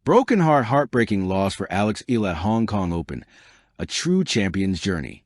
Broken heart, heartbreaking loss for Eala at Hong Kong Open, a true champion's journey.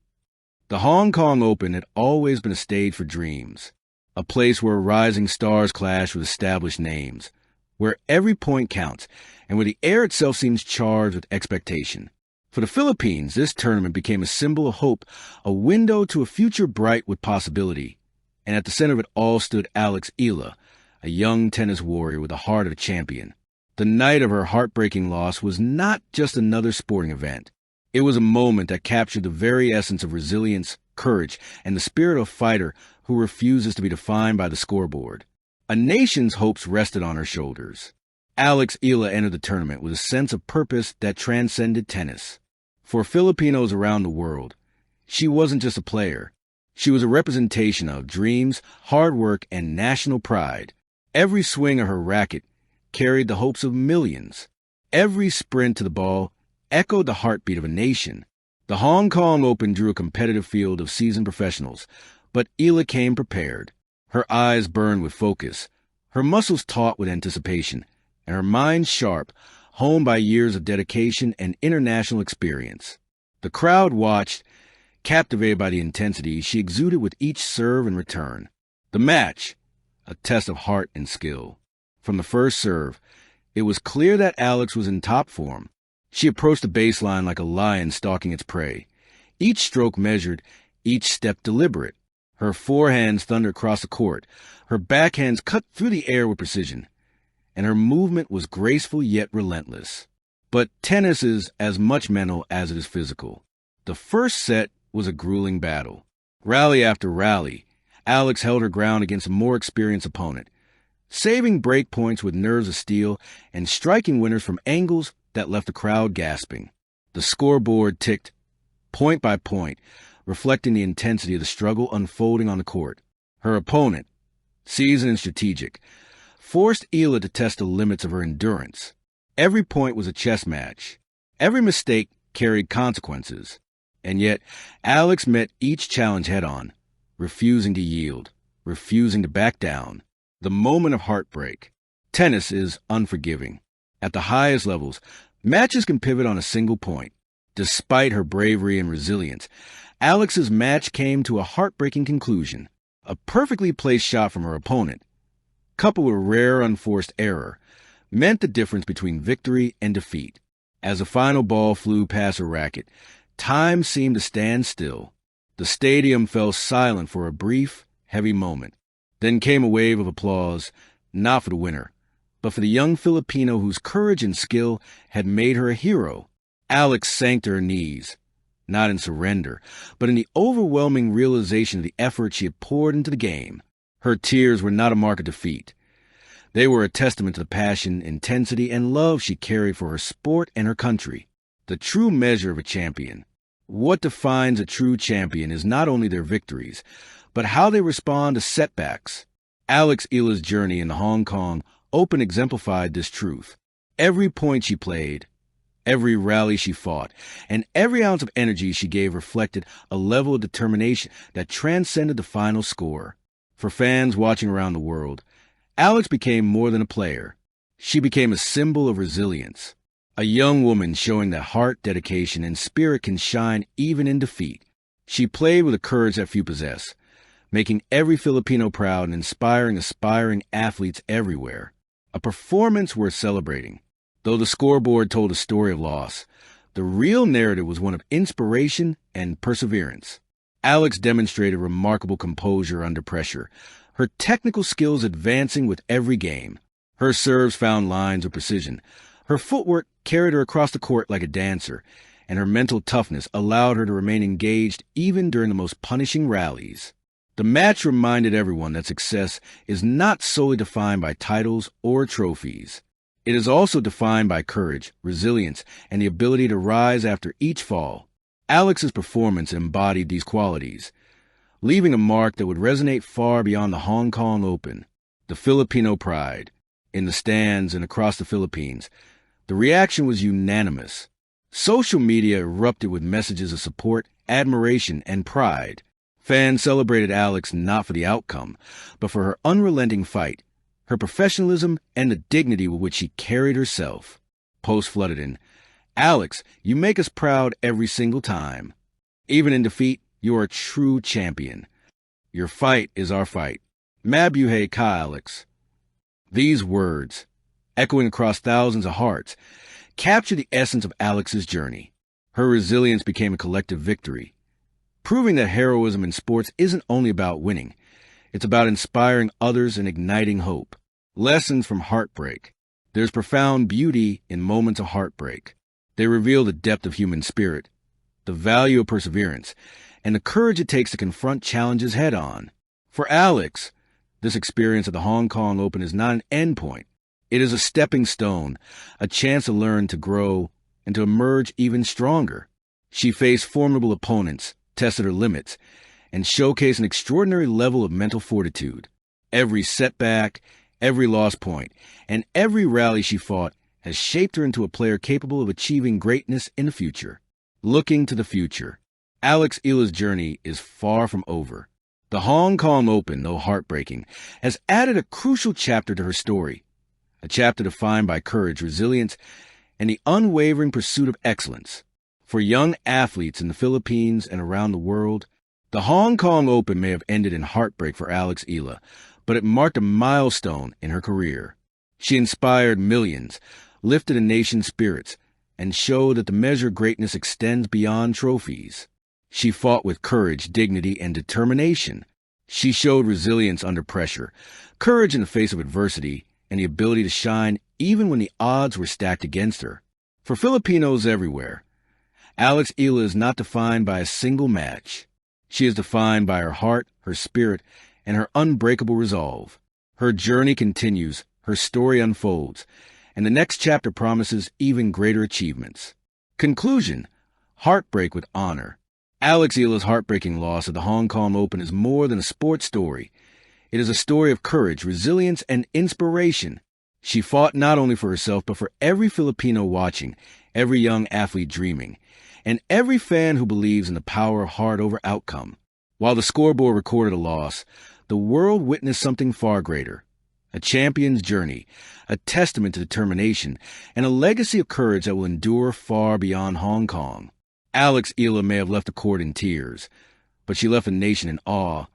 The Hong Kong Open had always been a stage for dreams, a place where rising stars clash with established names, where every point counts, and where the air itself seems charged with expectation. For the Philippines, this tournament became a symbol of hope, a window to a future bright with possibility. And at the center of it all stood Eala, a young tennis warrior with the heart of a champion. The night of her heartbreaking loss was not just another sporting event. It was a moment that captured the very essence of resilience, courage, and the spirit of a fighter who refuses to be defined by the scoreboard. A nation's hopes rested on her shoulders. Eala entered the tournament with a sense of purpose that transcended tennis. For Filipinos around the world, she wasn't just a player. She was a representation of dreams, hard work, and national pride. Every swing of her racket carried the hopes of millions. Every sprint to the ball echoed the heartbeat of a nation. The Hong Kong Open drew a competitive field of seasoned professionals, but Eala came prepared. Her eyes burned with focus, her muscles taut with anticipation, and her mind sharp, honed by years of dedication and international experience. The crowd watched, captivated by the intensity she exuded with each serve and return. The match, a test of heart and skill. From the first serve, it was clear that Alex was in top form. She approached the baseline like a lion stalking its prey. Each stroke measured, each step deliberate. Her forehands thundered across the court. Her backhands cut through the air with precision. And her movement was graceful yet relentless. But tennis is as much mental as it is physical. The first set was a grueling battle. Rally after rally, Alex held her ground against a more experienced opponent, saving break points with nerves of steel and striking winners from angles that left the crowd gasping. The scoreboard ticked, point by point, reflecting the intensity of the struggle unfolding on the court. Her opponent, seasoned and strategic, forced Eala to test the limits of her endurance. Every point was a chess match. Every mistake carried consequences. And yet, Alex met each challenge head-on, refusing to yield, refusing to back down. The moment of heartbreak. Tennis is unforgiving. At the highest levels, matches can pivot on a single point. Despite her bravery and resilience, Alex's match came to a heartbreaking conclusion. A perfectly placed shot from her opponent, coupled with a rare unforced error, meant the difference between victory and defeat. As the final ball flew past her racket, time seemed to stand still. The stadium fell silent for a brief, heavy moment. Then came a wave of applause, not for the winner, but for the young Filipino whose courage and skill had made her a hero. Alex sank to her knees, not in surrender, but in the overwhelming realization of the effort she had poured into the game. Her tears were not a mark of defeat. They were a testament to the passion, intensity, and love she carried for her sport and her country. The true measure of a champion. What defines a true champion is not only their victories, but how they respond to setbacks. Eala's journey in the Hong Kong Open exemplified this truth. Every point she played, every rally she fought, and every ounce of energy she gave reflected a level of determination that transcended the final score. For fans watching around the world, Alex became more than a player. She became a symbol of resilience. A young woman showing that heart, dedication, and spirit can shine even in defeat. She played with a courage that few possess, making every Filipino proud and inspiring aspiring athletes everywhere. A performance worth celebrating. Though the scoreboard told a story of loss, the real narrative was one of inspiration and perseverance. Alex demonstrated remarkable composure under pressure, her technical skills advancing with every game. Her serves found lines with precision. Her footwork carried her across the court like a dancer, and her mental toughness allowed her to remain engaged even during the most punishing rallies. The match reminded everyone that success is not solely defined by titles or trophies. It is also defined by courage, resilience, and the ability to rise after each fall. Alex's performance embodied these qualities, leaving a mark that would resonate far beyond the Hong Kong Open. The Filipino pride. In the stands and across the Philippines, the reaction was unanimous. Social media erupted with messages of support, admiration, and pride. Fans celebrated Alex not for the outcome, but for her unrelenting fight, her professionalism, and the dignity with which she carried herself. post flooded in, "Alex, you make us proud every single time. Even in defeat, you are a true champion. Your fight is our fight. Mabuhay ka, Alex." These words, echoing across thousands of hearts, capture the essence of Alex's journey. Her resilience became a collective victory, proving that heroism in sports isn't only about winning. It's about inspiring others and igniting hope. Lessons from heartbreak. There's profound beauty in moments of heartbreak. They reveal the depth of human spirit, the value of perseverance, and the courage it takes to confront challenges head-on. For Alex, this experience at the Hong Kong Open is not an endpoint. It is a stepping stone, a chance to learn, to grow, and to emerge even stronger. She faced formidable opponents, tested her limits, and showcased an extraordinary level of mental fortitude. Every setback, every lost point, and every rally she fought has shaped her into a player capable of achieving greatness in the future. Looking to the future, Alex Eala's journey is far from over. The Hong Kong Open, though heartbreaking, has added a crucial chapter to her story, a chapter defined by courage, resilience, and the unwavering pursuit of excellence. For young athletes in the Philippines and around the world, the Hong Kong Open may have ended in heartbreak for Alex Eala, but it marked a milestone in her career. She inspired millions, lifted a nation's spirits, and showed that the measure of greatness extends beyond trophies. She fought with courage, dignity, and determination. She showed resilience under pressure, courage in the face of adversity, and the ability to shine even when the odds were stacked against her. For Filipinos everywhere, Alex Eala is not defined by a single match. She is defined by her heart, her spirit, and her unbreakable resolve. Her journey continues, her story unfolds, and the next chapter promises even greater achievements. Conclusion: heartbreak with honor. Alex Eala's heartbreaking loss at the Hong Kong Open is more than a sports story. It is a story of courage, resilience, and inspiration. She fought not only for herself, but for every Filipino watching, every young athlete dreaming, and every fan who believes in the power of heart over outcome. While the scoreboard recorded a loss, the world witnessed something far greater: a champion's journey, a testament to determination, and a legacy of courage that will endure far beyond Hong Kong. Alex Eala may have left the court in tears, but she left a nation in awe,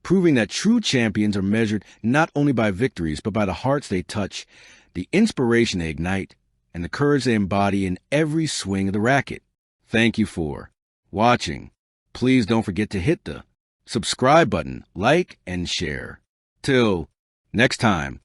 proving that true champions are measured not only by victories, but by the hearts they touch, the inspiration they ignite, and the courage they embody in every swing of the racket. Thank you for watching. Please don't forget to hit the subscribe button, like, and share. Till next time.